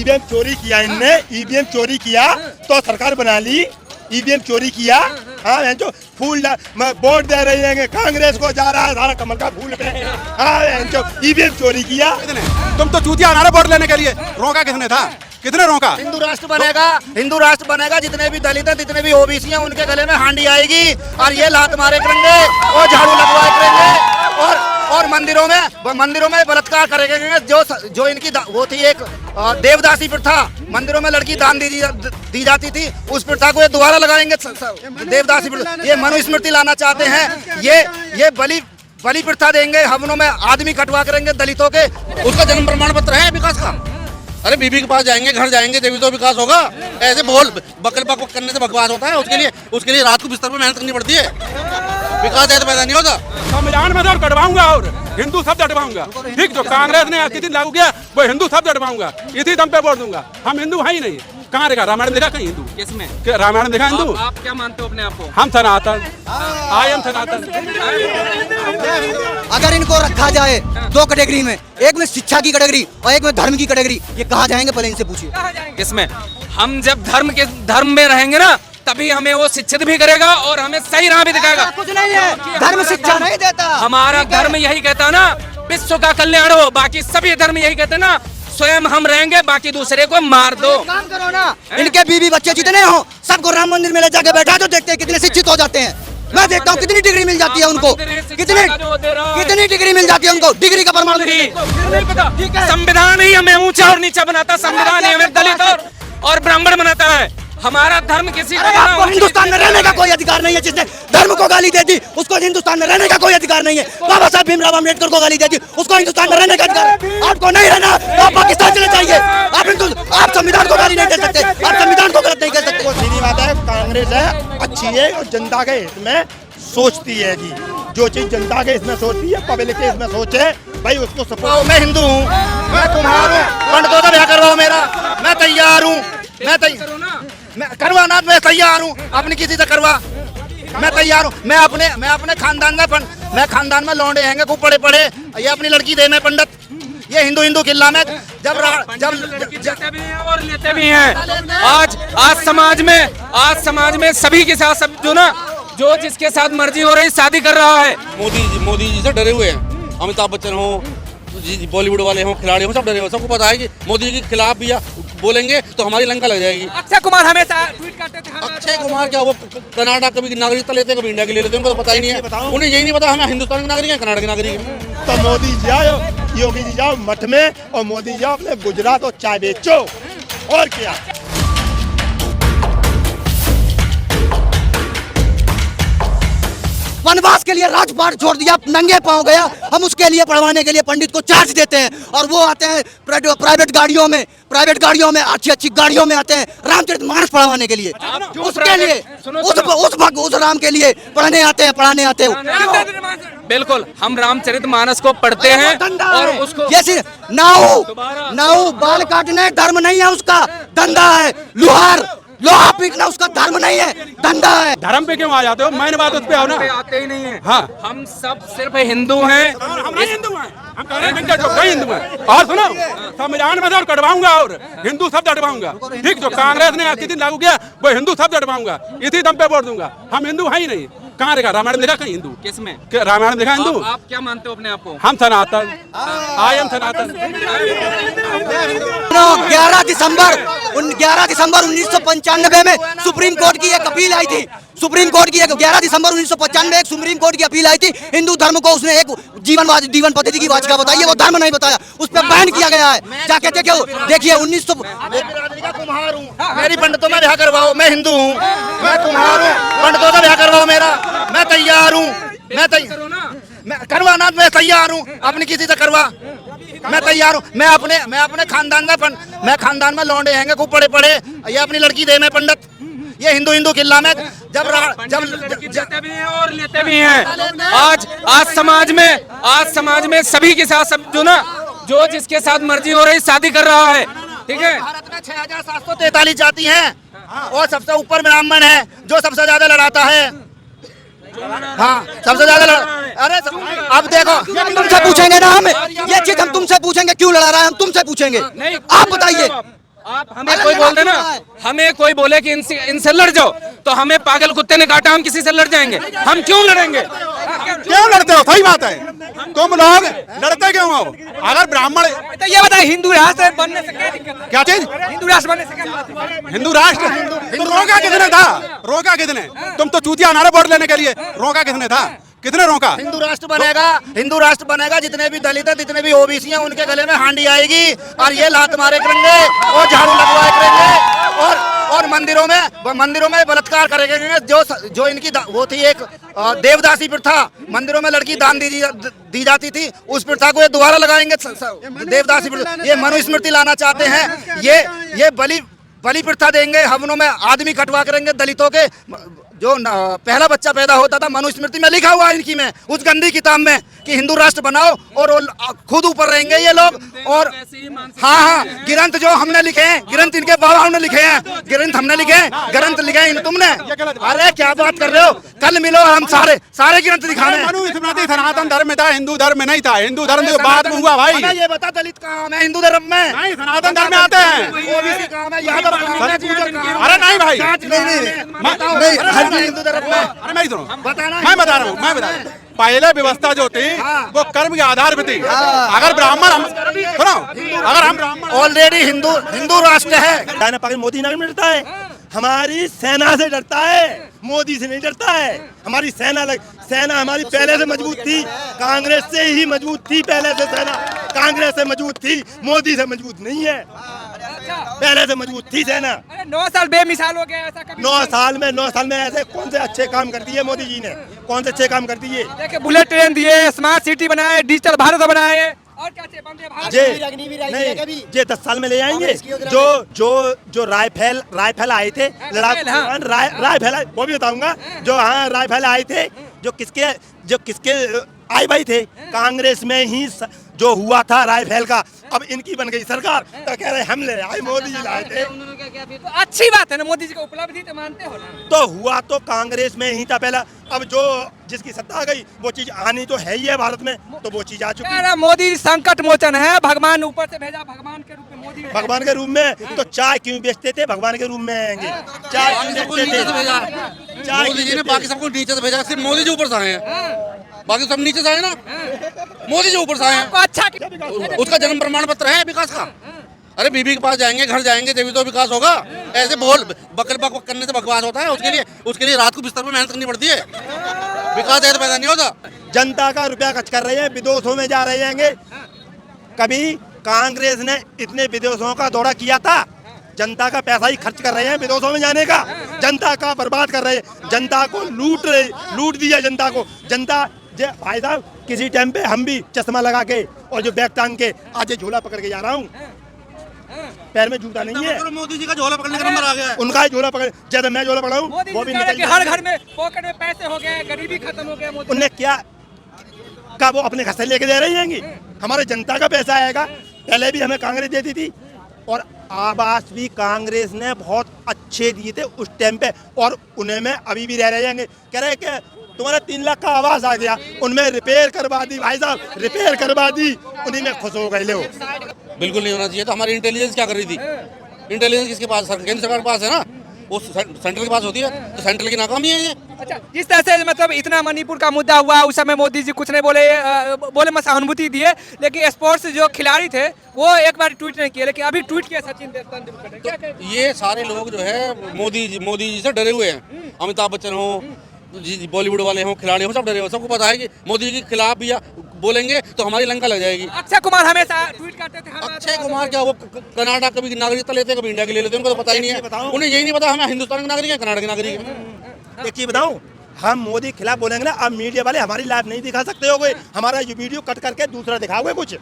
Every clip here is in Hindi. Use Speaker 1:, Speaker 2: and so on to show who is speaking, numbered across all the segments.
Speaker 1: ईवीएम चोरी किया इनने, ईवीएम चोरी किया तो सरकार बना ली, ईवीएम चोरी किया। हाँ जो फूल वोट दे रही है कांग्रेस को, जा रहा है सारा कमल का फूल पे। हाँ जो ईवीएम चोरी किया।
Speaker 2: तुम तो चूतिया आ रहे वोट लेने के लिए, रोका किसने था, कितने रोका?
Speaker 3: हिंदू राष्ट्र बनेगा, हिंदू राष्ट्र बनेगा, जितने भी दलित हैं, जितने भी ओबीसी हैं, उनके गले में हांडी आएगी और ये लात मारे करेंगे और झाड़ू लगवाए करेंगे और मंदिरों में बलात्कार करेंगे। जो इनकी वो थी एक देवदासी प्रथा, मंदिरों में लड़की दान दी जाती थी, उस प्रथा को ये दोबारा लगाएंगे देवदासी प्रथा। ये मनुस्मृति लाना चाहते हैं, ये बलि प्रथा देंगे, हवनों में आदमी कटवा करेंगे दलितों के।
Speaker 2: उसका जन्म प्रमाण पत्र है विकास का? अरे बीबी के पास जाएंगे, घर जाएंगे, तभी तो विकास होगा। ऐसे बोल बकल बक करने से बकवास होता है। उसके लिए रात को बिस्तर पर मेहनत करनी पड़ती है, विकास ऐसे पैदा नहीं होता।
Speaker 4: संविधान में तो कटवाऊंगा और हिंदू शब्द हटवाऊंगा। ठीक, जो कांग्रेस ने किसी दिन लागू किया वो हिंदू शब्द हटवाऊंगा, इसी दम पे वोट दूंगा। हम हिंदू है ही नहीं। कहाँ देखा रामायण देखा कहीं हिंदू?
Speaker 5: किसमें?
Speaker 4: रामायण देखा हिंदू?
Speaker 5: आप क्या मानते हो अपने आप को?
Speaker 4: हम सनातन, आई एम सनातन।
Speaker 6: अगर इनको रखा जाए दो कैटेगरी में, एक में शिक्षा की कैटेगरी और एक में धर्म की कैटेगरी, ये कहाँ जाएंगे पहले इनसे पूछिए।
Speaker 5: किसमें? हम जब धर्म में रहेंगे ना, तभी हमें वो शिक्षित भी करेगा और हमें सही राह भी दिखाएगा।
Speaker 6: कुछ नहीं है, धर्म शिक्षा नहीं देता।
Speaker 5: हमारा धर्म यही कहता है ना, विश्व का कल्याण हो। बाकी सभी धर्म यही कहते हैं ना, स्वयं हम रहेंगे, बाकी दूसरे को मार दो।
Speaker 6: काम करो ना, इनके बीवी बच्चे जितने हो सबको राम मंदिर में ले जाके बैठा दो, देखते हैं कितने शिक्षित हो जाते हैं। मैं देखता हूँ कितनी डिग्री मिल जाती है उनको, कितनी डिग्री मिल जाती है उनको, डिग्री का प्रमाण।
Speaker 5: संविधान ही हमें ऊंचा और नीचा बनाता, संविधान ही हमें दलित और ब्राह्मण बनाता है। हमारा धर्म किसी को
Speaker 6: आपको हिंदुस्तान में रहने का कोई अधिकार नहीं है। जिसने धर्म को गाली दे दी उसको हिंदुस्तान में रहने का कोई अधिकार नहीं है। बाबा साहब भीमराव अम्बेडकर को गाली दे दी, उसको हिंदुस्तान में रहने का अधिकार है। आपको नहीं रहना तो आप पाकिस्तान चले जाइए। आप संविधान को गाली नहीं दे सकते, आप संविधान को गलत नहीं कह सकते।
Speaker 1: सीधी बात है, कांग्रेस है अच्छी है और जनता के हित में सोचती है जी। जो चीज जनता के इसमें सोचती है, पब्लिक के इसमें सोचे, भाई उसको सपोर्ट।
Speaker 3: मैं हिंदू हूँ, मैं कुम्हार हूँ, पंडितों का ब्याह करवाओ मेरा, मैं तैयार हूँ। मैं करवाना, मैं तैयार हूँ, अपनी किसी से करवा, मैं तैयार हूँ। मैं अपने खानदान में लौंडे हैं खूब पड़े, ये अपनी लड़की दे, मैं पंडित। ये हिंदू किला में जब
Speaker 5: देते भी हैं और लेते भी हैं। आज समाज में सभी के साथ सब जो जिसके साथ मर्जी हो रही शादी कर रहा है।
Speaker 2: मोदी जी से डरे हुए हैं। अमिताभ बच्चन हो, बॉलीवुड वाले हो, खिलाड़ी हो, सब डरे हुए। सबको पता है कि मोदी जी के खिलाफ भी बोलेंगे तो हमारी लंका लग जाएगी।
Speaker 5: अक्षय कुमार हमेशा ट्वीट करते थे।
Speaker 2: अक्षय कुमार क्या, वो कनाडा कभी नागरिकता लेते हैं, कभी इंडिया की ले लेते हैं, उनको तो पता ही नहीं है। उन्हें यही नहीं पता हमें हिंदुस्तान के नागरिक हैं, कनाडा के नागरिक हैं।
Speaker 1: तो मोदी जी आओ, योगी जी जाओ मठ में और मोदी जी अपने गुजरात और चाय बेचो, और क्या।
Speaker 6: वनवास के लिए राजपाट छोड़ दिया, नंगे पांव गया। हम उसके लिए पढ़वाने के लिए पंडित को चार्ज देते हैं और वो आते हैं प्राइवेट गाड़ियों में अच्छी गाड़ियों में आते हैं रामचरितमानस पढ़वाने के लिए। उसके लिए उस राम के लिए पढ़ाने आते हैं।
Speaker 5: बिल्कुल, हम रामचरितमानस को पढ़ते हैं और उसको
Speaker 6: जैसे नाऊ बाल काटने धर्म नहीं है, उसका धंधा है। लोहा पीटना उसका धर्म नहीं है, धंधा है।
Speaker 4: धर्म पे क्यों आ जाते हो? मैंने बात उस पे आओ ना।
Speaker 5: आते ही नहीं है।
Speaker 4: हाँ,
Speaker 5: हम सब सिर्फ हिंदू हैं।
Speaker 4: हम नहीं हिंदू हैं, हम कह रहे हैं जो कई हिंदू हैं। और सुनो, संविधान में तो कटवाऊंगा और हिंदू शब्द हटवाऊंगा। ठीक, जो कांग्रेस ने किसी दिन लागू किया वो हिंदू शब्द हटवाऊंगा, इसी दम पे वोट दूंगा। हम हिंदू है ही नहीं। कहाँ देखा रामायण देखा कहीं हिंदू?
Speaker 5: किसमें?
Speaker 4: रामायण देखा हिंदू?
Speaker 5: आप क्या मानते हो अपने आप को?
Speaker 4: हम सनातन, आई एम सनातन।
Speaker 6: 11 दिसंबर 1995 में सुप्रीम कोर्ट की एक अपील आई थी। 11 दिसंबर 1995 एक सुप्रीम कोर्ट की अपील आई थी। हिंदू धर्म को उसने एक जीवन पद्धति की वाचिका बताई है, वो धर्म नहीं बताया, उस पर बैन किया गया है। जाके देखिए 1900
Speaker 3: कुम्हार हूँ, मेरी पंडितों में ब्याह करवाओ, मैं हिंदू हूँ, मैं कुम्हार हूँ, पंडितों का ब्याह करवाओ मेरा, मैं तैयार हूँ। मैं करवाना, मैं तैयार हूँ, अपनी किसी से करवा, मैं तैयार हूँ। मैं अपने खानदान में लौंडे हैं खूब पड़े, ये अपनी लड़की दे, मैं पंडित। ये हिंदू किला में जब
Speaker 5: देते भी हैं और लेते भी हैं। आज समाज में सभी के साथ सब जो जिसके साथ मर्जी हो रही शादी कर रहा है। ठीक है,
Speaker 3: भारत में 6743 जाति हैं और सबसे ऊपर ब्राह्मण है जो सबसे ज्यादा लड़ाता है। हाँ, सबसे ज्यादा अरे अब देखो,
Speaker 6: तुमसे पूछेंगे ना, हम ये चीज हम तुमसे पूछेंगे क्यों लड़ा रहा है, हम तुमसे पूछेंगे। आप बताइए,
Speaker 5: आप हमें कोई बोल देना, हमें कोई बोले कि इनसे लड़ जाओ, तो हमें पागल कुत्ते ने काटा, हम किसी से लड़ जाएंगे? हम क्यों लड़ेंगे?
Speaker 4: क्यों लड़ते हो? सही बात है, तुम लोग लड़ते क्यों हो? अगर ब्राह्मण,
Speaker 5: तो ये बताइए, हिंदू राष्ट्र बनने से क्या दिक्कत है?
Speaker 4: क्या चीज?
Speaker 5: हिंदू राष्ट्र बनने से क्या दिक्कत है?
Speaker 4: हिंदू राष्ट्र तो रोका किसने था? रोका किसने? तुम तो चूतिया नारे वोट लेने के लिए, रोका किसने था? कितने रोका?
Speaker 3: हिंदू राष्ट्र बनेगा, जितने भी दलित है, जितने भी ओबीसी हैं, उनके गले में हांडी आएगी और ये लात मारे करेंगे और झाड़ू लगवाए करेंगे और मंदिरों में बलात्कार करेंगे। जो इनकी वो थी एक देवदासी प्रथा, मंदिरों में लड़की दान दी जाती थी, उस प्रथा को ये दोबारा लगाएंगे। देवदासी प्रथा, ये मनुस्मृति लाना चाहते हैं, ये बलि प्रथा देंगे, हवनों में आदमी कटवा करेंगे दलितों के। जो पहला बच्चा पैदा होता था, मनुस्मृति में लिखा हुआ है इनकी में, उस गंदी किताब में, कि हिंदू राष्ट्र बनाओ, और खुद ऊपर रहेंगे ये लोग। और हाँ, ग्रंथ जो हमने लिखे हैं, ग्रंथ इनके बाबा ने लिखे हैं, ग्रंथ हमने लिखे हैं, ग्रंथ लिखे हैं तुमने। अरे क्या बात कर रहे हो? कल मिलो, हम सारे ग्रंथ दिखाने।
Speaker 4: मनुस्मृति सनातन धर्म में था, हिंदू धर्म में नहीं था। हिंदू धर्म तो बाद में हुआ भाई।
Speaker 3: ये बता, दलित कहाँ है हिंदू धर्म में?
Speaker 4: नहीं, सनातन धर्म में आते हैं।
Speaker 3: ओबीसी कहाँ है? यादव कहाँ है?
Speaker 4: अरे नहीं भाई,
Speaker 3: हिंदू धर्म में
Speaker 4: अरे मैं सुनो,
Speaker 3: बताना,
Speaker 4: मैं बता रहा हूँ। पहले व्यवस्था जो थी वो कर्म के आधार पे थी। अगर ब्राह्मण सुनो, अगर हम ब्राह्मण
Speaker 3: ऑलरेडी हिंदू राष्ट्र है।
Speaker 1: चाइना पाकिस्तान मोदी नहीं डरता है, हमारी सेना से डरता है, मोदी से नहीं डरता है। हमारी सेना हमारी पहले से मजबूत थी, कांग्रेस से ही मजबूत थी। पहले से सेना कांग्रेस से मजबूत थी, मोदी से मजबूत नहीं है। पहले से मजबूत थी सेना।
Speaker 5: 9 साल बेमिसाल हो गया, ऐसा कभी
Speaker 1: 9 साल में ऐसे कौन से अच्छे काम कर दिए मोदी जी ने? कौन से अच्छे काम कर दिए?
Speaker 5: देखिए, बुलेट ट्रेन दिए, स्मार्ट सिटी बनाए, डिजिटल भारत बनाए, और क्या चाहिए? वंदे भारत।
Speaker 1: नहीं, ये 10 साल में ले आएंगे। जो राइफल आए थे, राइफल वो भी बताऊंगा। जो राइफल आए थे, जो किसके आए भाई थे, कांग्रेस में ही जो हुआ था राइफल का। अब इनकी बन गई सरकार, तो कह रहे हम ले आए, मोदी जी लाए थे।
Speaker 5: तो अच्छी बात है ना, मोदी जी को उपलब्धि तो मानते हो ना?
Speaker 1: तो हुआ तो कांग्रेस में ही था पहला। अब जो जिसकी सत्ता आ गई, वो चीज आनी तो है ही है भारत में, तो वो चीज आ चुकी है।
Speaker 5: मोदी संकट मोचन है, भगवान ऊपर से भेजा, भगवान के रूप में मोदी।
Speaker 1: भगवान के रूप में तो चाय क्यों बेचते थे? भगवान के रूप में आएंगे, चाय क्यों बेचते थे?
Speaker 2: मोदी जी ने बाकी सबको नीचे से भेजा, सिर्फ मोदी जी ऊपर से आए हैं। बाकी सब नीचे से आए ना, मोदी जी ऊपर से आए हैं।
Speaker 5: अच्छा,
Speaker 2: उसका जन्म प्रमाण पत्र है विकास का। अरे बीबी के पास जाएंगे, घर जाएंगे, तभी तो विकास होगा। ऐसे बोल बकल बक करने से बकवास होता है। उसके लिए रात को बिस्तर पे मेहनत करनी पड़ती है। विकास ऐसे पैदा नहीं होता।
Speaker 1: जनता का रुपया खर्च कर रहे हैं, विदेशों में जा रहे हैं। कभी कांग्रेस ने इतने विदेशों का दौरा किया था? जनता का पैसा ही खर्च कर रहे हैं विदेशों में जाने का, जनता का बर्बाद कर रहे हैं, जनता को लूट दिया जनता को। जनता भाई साहब, किसी टाइम पे हम भी चश्मा लगा के और जो बैग टांग के आज झोला पकड़ के जा रहा हूँ, पैर में जूता नहीं है।
Speaker 2: मोदी जी का झोला पकड़ने का नंबर आ गया है।
Speaker 1: उनका झोला पकड़, जब मैं झोला पकड़ा हूँ, वो भी निकल
Speaker 5: हर घर में पॉकेट में पैसे हो गए, गरीबी खत्म हो गया।
Speaker 1: उन्हें क्या वो अपने घर से लेके दे रही हैंगी? हमारे जनता का पैसा आएगा। पहले भी हमें कांग्रेस देती थी, और आवास भी कांग्रेस ने बहुत अच्छे दिए थे उस टाइम पे, और उन्हें में अभी भी रह रहे हैं। कह रहे कि तुम्हारा 3 लाख का आवास आ गया, उनमें रिपेयर करवा दी भाई साहब, रिपेयर करवा दी, उन्हीं में खुश हो गए लोग।
Speaker 2: बिल्कुल नहीं होना चाहिए। तो हमारी इंटेलिजेंस क्या कर रही थी? इंटेलिजेंस किसके पास? केंद्र सरकार के पास है ना, वो सेंट्रल के पास होती है। तो सेंट्रल की नाकामी है ये।
Speaker 5: अच्छा, जिस तरह से मतलब इतना मणिपुर का मुद्दा हुआ, उस समय मोदी जी कुछ नहीं बोले मैं सहानुभूति दिए, लेकिन स्पोर्ट्स जो खिलाड़ी थे वो एक बार ट्वीट नहीं किए, लेकिन अभी ट्वीट किया सचिन तेंदुलकर ने। क्या
Speaker 2: ये सारे लोग जो है मोदी जी से डरे हुए हैं। अमिताभ बच्चन हो, बॉलीवुड वाले हो, खिलाड़ी हो, सब डरे हो। सबको पता है कि मोदी जी के खिलाफ भी बोलेंगे तो हमारी लंका लग जाएगी।
Speaker 5: अक्षय कुमार हमेशा ट्वीट करते थे।
Speaker 2: अक्षय कुमार क्या, वो कनाडा कभी नागरिकता लेते हैं, कभी इंडिया की ले लेते हैं, उनको तो पता ही नहीं है। उन्हें यही नहीं पता हमें हिंदुस्तान के नागरिक है, कनाडा के नागरिक है।
Speaker 1: एक चीज बताऊं, हम मोदी के खिलाफ बोलेंगे ना, अब मीडिया वाले हमारी लाइव नहीं दिखा सकते होगे, हमारा ये वीडियो कट करके दूसरा दिखाओगे कुछ,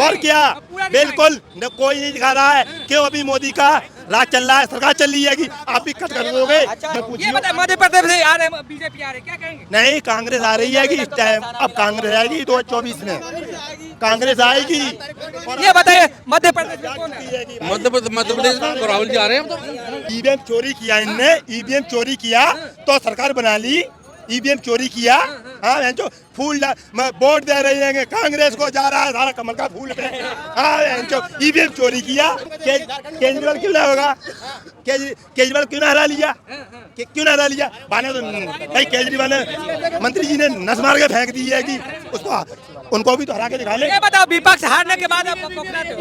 Speaker 1: और क्या? बिल्कुल कोई नहीं दिखा रहा है। क्यों? अभी मोदी का राज चल रहा है, सरकार चल रही है कि आप भी कट कर दोगे?
Speaker 5: मध्य प्रदेश से आ रहे हैं, बीजेपी आ रही है, क्या कहेंगे?
Speaker 1: नहीं, कांग्रेस आ रही है कि इस टाइम अब कांग्रेस आएगी 2024 में, कांग्रेस आएगी।
Speaker 5: ये बताइए, मध्य प्रदेश में कौन है?
Speaker 2: मध्य प्रदेश में राहुल जी आ रहे हैं। तो
Speaker 1: ईवीएम चोरी किया इनने, ईवीएम चोरी किया तो सरकार बना ली। ईवीएम चोरी किया हाँ जो फूल वोट दे रही है कांग्रेस को, जा रहा है सारा कमल का फूल पे। हाँ जो ईवीएम चोरी किया, केजरीवाल क्यों ना होगा, केजरीवाल क्यों ना हरा लिया, क्यों ना हरा लिया? बाने तो भाई केजरीवाल ने, मंत्री जी ने नस मार के फेंक दी है कि उसको, उनको भी तो हरा के दिखा ले।
Speaker 5: ये बताओ, विपक्ष हारने के बाद आप पकड़ाते हो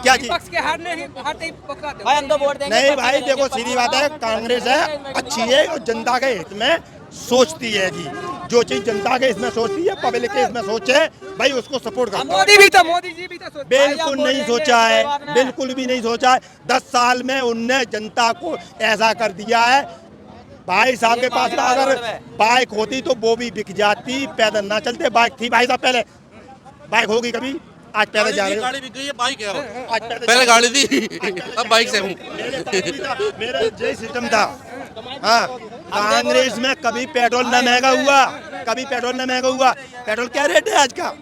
Speaker 1: क्या चीज?
Speaker 5: विपक्ष के हारते ही पकड़ाते हो?
Speaker 1: नहीं भाई देखो सीधी बात है, कांग्रेस है अच्छी है और जनता के हित में सोचती है कि जो चीज जनता के इसमें सोचती है, पब्लिक के इसमें सोचे भाई उसको सपोर्ट करता है।
Speaker 5: मोदी जी भी तो
Speaker 1: बिल्कुल नहीं सोचा है, बिल्कुल भी नहीं सोचा है। 10 साल में उनने जनता को ऐसा कर दिया है, भाई साहब के पास अगर बाइक होती तो वो भी बिक जाती, पैदल ना चलते। बाइक थी भाई साहब पहले, बाइक होगी कभी, आज पैदल जा रहे हो।
Speaker 2: गाड़ी बिक गई है, बाइक है
Speaker 1: आज
Speaker 2: पहले गाड़ी थी, अब बाइक से हूँ।
Speaker 1: मेरा यही सिस्टम था। हाँ कांग्रेस में कभी पेट्रोल न महंगा हुआ, कभी पेट्रोल न महंगा हुआ। पेट्रोल क्या रेट है आज का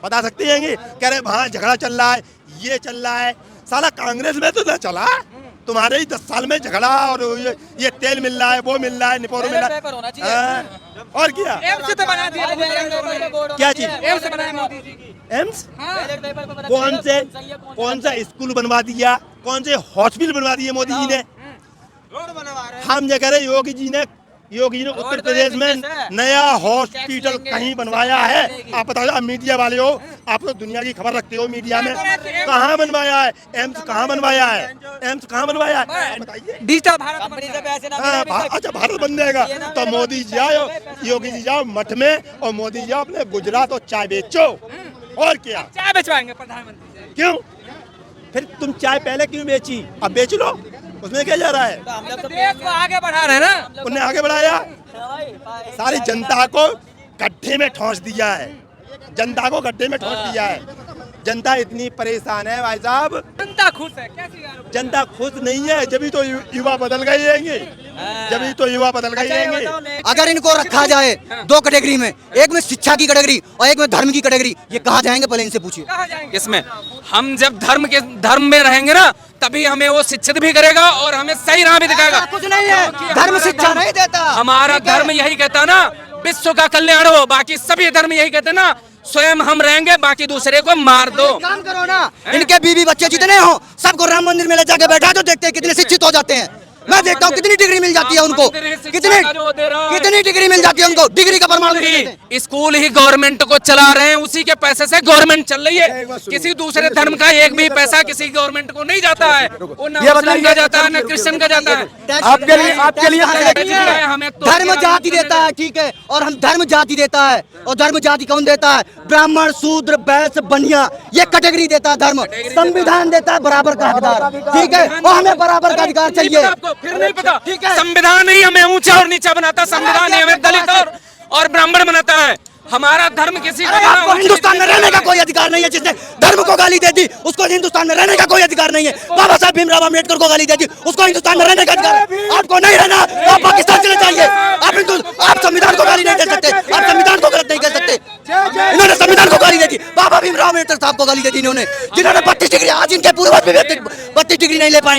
Speaker 1: बता सकते हैं? कह रहे वहाँ झगड़ा चल रहा है, ये चल रहा है, साला कांग्रेस में तो न चला, तुम्हारे ही 10 साल में झगड़ा और ये तेल मिल रहा है, वो मिल रहा है, निपोरो मिल रहा है। और क्या
Speaker 5: एम्स तो बना दिया,
Speaker 1: क्या चीज?
Speaker 5: एम्स बनाया मोदी जी की।
Speaker 1: एम्स कौन सा स्कूल बनवा दिया, कौन से हॉस्पिटल बनवा दिए मोदी जी ने? हम ये कह रहे योगी जी ने उत्तर प्रदेश में नया हॉस्पिटल कहीं बनवाया है? आप बताओ, आप मीडिया वाले हो, आप लोग दुनिया की खबर रखते हो मीडिया में, कहाँ बनवाया है? एम्स कहाँ बनवाया है? एम्स कहाँ बनवाया है बताइए?
Speaker 5: डिजिटल भारत।
Speaker 1: हाँ अच्छा भारत बन जाएगा तो मोदी जी जाओ, योगी जी जाओ मठ में और मोदी जी जाओ अपने गुजरात और चाय बेचो। और क्या
Speaker 5: चाय बेचवाएंगे प्रधानमंत्री से?
Speaker 1: क्यों? फिर तुम चाय पहले क्यों बेची, अब बेच लो, उसमें क्या जा रहा है?
Speaker 5: देश को आगे बढ़ा रहे हैं ना,
Speaker 1: उन्हें आगे बढ़ाया, सारी जनता को गड्ढे में ठोंस दिया है, जनता को गड्ढे में ठोंस दिया है। जनता इतनी परेशान है भाई साहब,
Speaker 5: जनता खुश है? कैसी
Speaker 1: जनता खुश नहीं है, जब तो युवा बदल गए रहेंगे, जब तो युवा बदल गए रहेंगे।
Speaker 6: अगर इनको रखा जाए 2 कैटेगरी में, एक में शिक्षा की कैटेगरी और एक में धर्म की कैटेगरी, ये कहाँ जाएंगे पहले इनसे पूछिए।
Speaker 5: कहाँ जाएंगे?
Speaker 7: इसमें हम जब धर्म में रहेंगे ना, तभी हमें वो शिक्षित भी करेगा और हमें सही राह भी दिखाएगा।
Speaker 6: कुछ नहीं है, धर्म शिक्षा नहीं देता।
Speaker 7: हमारा धर्म यही कहता ना, विश्व का कल्याण हो, बाकी सभी धर्म यही कहते ना, स्वयं हम रहेंगे, बाकी दूसरे को मार दो।
Speaker 6: काम करो ना, इनके बीवी बच्चे जितने हो सबको राम मंदिर में ले जाके बैठा दो, देखते हैं कितने शिक्षित हो जाते हैं। मैं देखता हूँ कितनी डिग्री मिल जाती है उनको, कितनी डिग्री मिल जाती है उनको, डिग्री का प्रमाण देते हैं।
Speaker 7: स्कूल ही गवर्नमेंट को चला रहे हैं, उसी के पैसे से गवर्नमेंट चल रही है। किसी दूसरे धर्म का एक भी पैसा किसी गवर्नमेंट को नहीं जाता है, वो ना मुस्लिम का जाता है ना क्रिश्चियन का जाता है।
Speaker 6: आपके लिए
Speaker 7: हमें तो
Speaker 6: धर्म जाति देता है, ठीक है, और हम धर्म जाति देता है। और धर्म जाति कौन देता है? ब्राह्मण, शूद्र, वैश्य, बनिया, ये कैटेगरी देता है धर्म। संविधान देता है बराबर का अधिकार, ठीक है, और हमें बराबर का अधिकार चाहिए।
Speaker 7: फिर नहीं पता, ठीक है, संविधान ही हमें ऊंचा और नीचा बनाता, संविधान ही हमें दलित और ब्राह्मण बनाता है। हमारा धर्म किसी को
Speaker 6: आपको हिंदुस्तान में रहने का कोई अधिकार नहीं है। जिसने धर्म को गाली दे दी उसको हिंदुस्तान में रहने का कोई अधिकार नहीं है। बाबा साहब भीमराव अम्बेडकर को गाली दे दी, उसको हिंदुस्तान में रहने का अधिकार आपको नहीं रहना, आप पाकिस्तान चले जाइए। आप संविधान को गाली नहीं दे सकते, आप संविधान को गलत नहीं कह सकते। इन्होंने संविधान को गाली दे दी, बाबा भीमराव अम्बेडकर साहब को गाली दे दी इन्होंने, जिन्होंने 32 डिग्री, आज इनके पूर्वज भी 32 डिग्री नहीं ले पाएंगे।